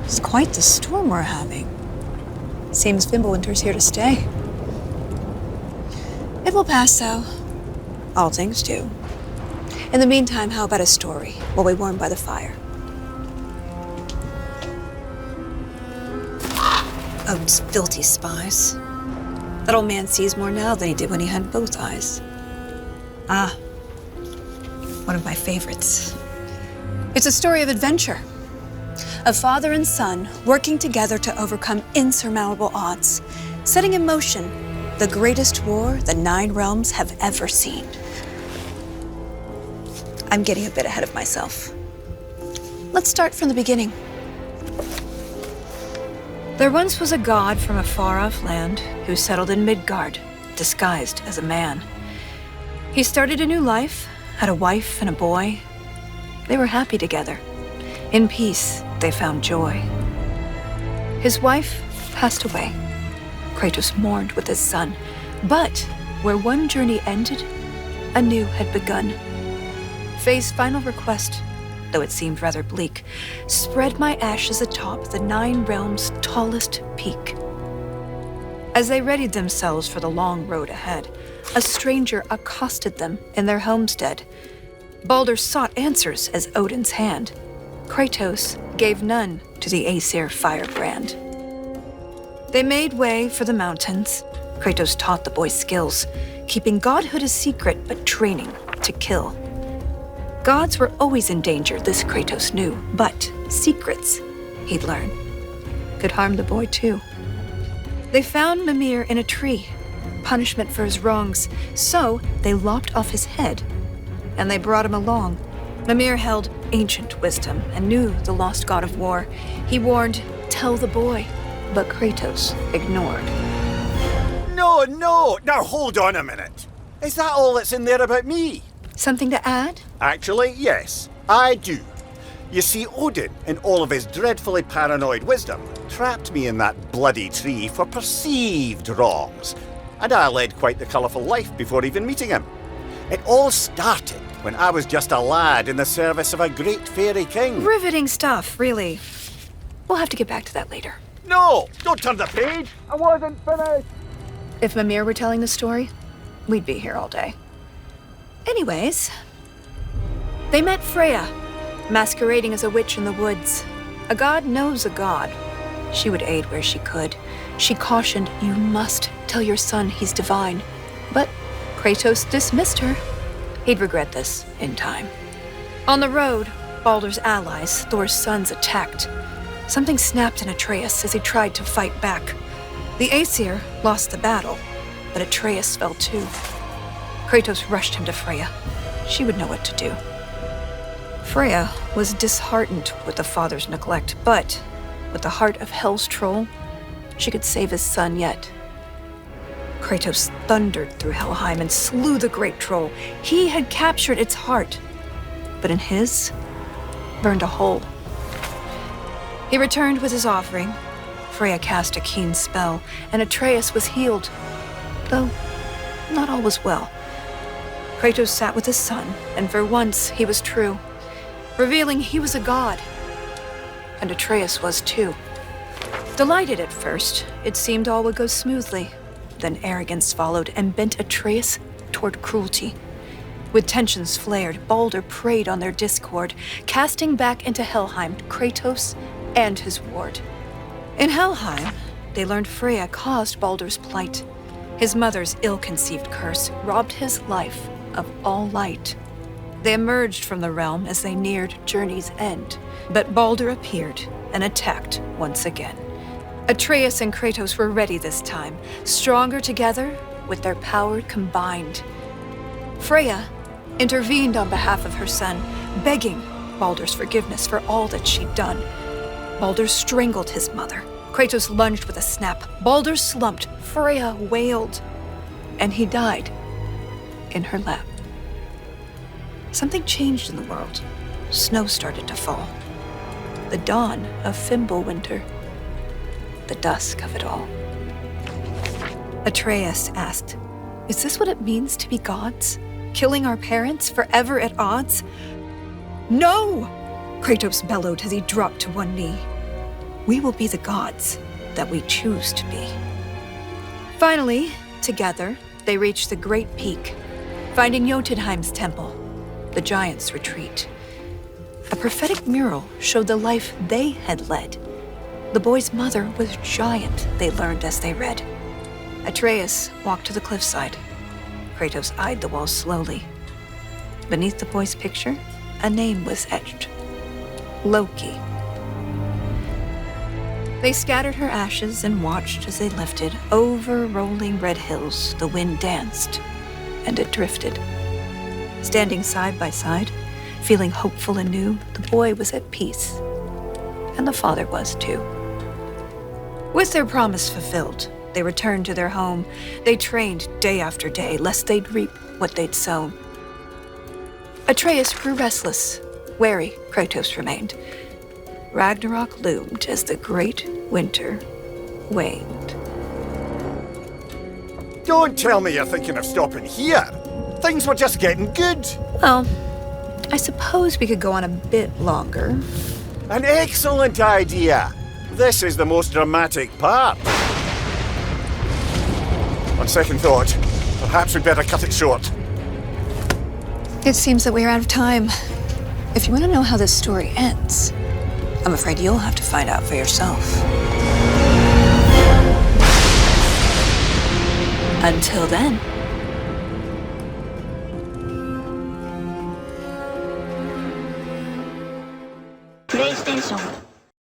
It's quite the storm we're having. Seems Fimbulwinter's here to stay. It will pass, though. All things do. In the meantime, how about a story while we warm by the fire? Odin's filthy spies. That old man sees more now than he did when he had both eyes. Ah, one of my favorites. It's a story of adventure. A father and son working together to overcome insurmountable odds, setting in motion the greatest war the 9 realms have ever seen. I'm getting a bit ahead of myself. Let's start from the beginning. There once was a god from a far-off land who settled in Midgard, disguised as a man. He started a new life, had a wife and a boy. They were happy together. In peace, they found joy. His wife passed away. Kratos mourned with his son. But where one journey ended, a new had begun. Faye's final request, though it seemed rather bleak, spread my ashes atop the 9 realms' tallest peak. As they readied themselves for the long road ahead, a stranger accosted them in their homestead. Baldur sought answers as Odin's hand. Kratos gave none to the Aesir firebrand. They made way for the mountains. Kratos taught the boy skills, keeping godhood a secret but training to kill. Gods were always in danger, this Kratos knew, but secrets, he'd learn, could harm the boy too. They found Mimir in a tree, punishment for his wrongs, so they lopped off his head, and they brought him along. Mimir held ancient wisdom and knew the lost god of war. He warned, tell the boy, but Kratos ignored. No, now hold on a minute. Is that all that's in there about me? Something to add? Actually, yes, I do. You see, Odin, in all of his dreadfully paranoid wisdom, trapped me in that bloody tree for perceived wrongs, and I led quite the colourful life before even meeting him. It all started when I was just a lad in the service of a great fairy king. Riveting stuff, really. We'll have to get back to that later. No, don't turn the page. I wasn't finished. If Mimir were telling the story, we'd be here all day. Anyways, they met Freya, masquerading as a witch in the woods. A god knows a god. She would aid where she could. She cautioned, you must tell your son he's divine. But Kratos dismissed her. He'd regret this in time. On the road, Baldur's allies, Thor's sons, attacked. Something snapped in Atreus as he tried to fight back. The Aesir lost the battle, but Atreus fell too. Kratos rushed him to Freya. She would know what to do. Freya was disheartened with the father's neglect, but with the heart of Hell's troll, she could save his son yet. Kratos thundered through Helheim and slew the great troll. He had captured its heart, but in his, burned a hole. He returned with his offering. Freya cast a keen spell, and Atreus was healed, though not all was well. Kratos sat with his son, and for once he was true, revealing he was a god, and Atreus was too. Delighted at first, it seemed all would go smoothly. Then arrogance followed and bent Atreus toward cruelty. With tensions flared, Baldur preyed on their discord, casting back into Helheim Kratos and his ward. In Helheim, they learned Freya caused Baldur's plight. His mother's ill-conceived curse robbed his life of all light. They emerged from the realm as they neared journey's end, but Baldur appeared and attacked once again. Atreus and Kratos were ready this time, stronger together with their power combined. Freya intervened on behalf of her son, begging Baldur's forgiveness for all that she'd done. Baldur strangled his mother. Kratos lunged with a snap. Baldur slumped. Freya wailed. And he died in her lap. Something changed in the world. Snow started to fall. The dawn of Fimbulwinter. The dusk of it all. Atreus asked, Is this what it means to be gods? Killing our parents, forever at odds? No! Kratos bellowed as he dropped to one knee. We will be the gods that we choose to be. Finally, together, they reached the Great Peak, finding Jotunheim's temple, the giants' retreat. A prophetic mural showed the life they had led. The boy's mother was giant, they learned as they read. Atreus walked to the cliffside. Kratos eyed the wall slowly. Beneath the boy's picture, a name was etched. Loki. They scattered her ashes and watched as they lifted. Over rolling red hills, the wind danced, and it drifted. Standing side by side, feeling hopeful and new, the boy was at peace. And the father was too. With their promise fulfilled, they returned to their home. They trained day after day, lest they'd reap what they'd sown. Atreus grew restless. Wary, Kratos remained. Ragnarok loomed as the great winter waned. Don't tell me you're thinking of stopping here. Things were just getting good. Well, I suppose we could go on a bit longer. An excellent idea. This is the most dramatic part. On second thought, perhaps we'd better cut it short. It seems that we're out of time. If you want to know how this story ends, I'm afraid you'll have to find out for yourself. Until then.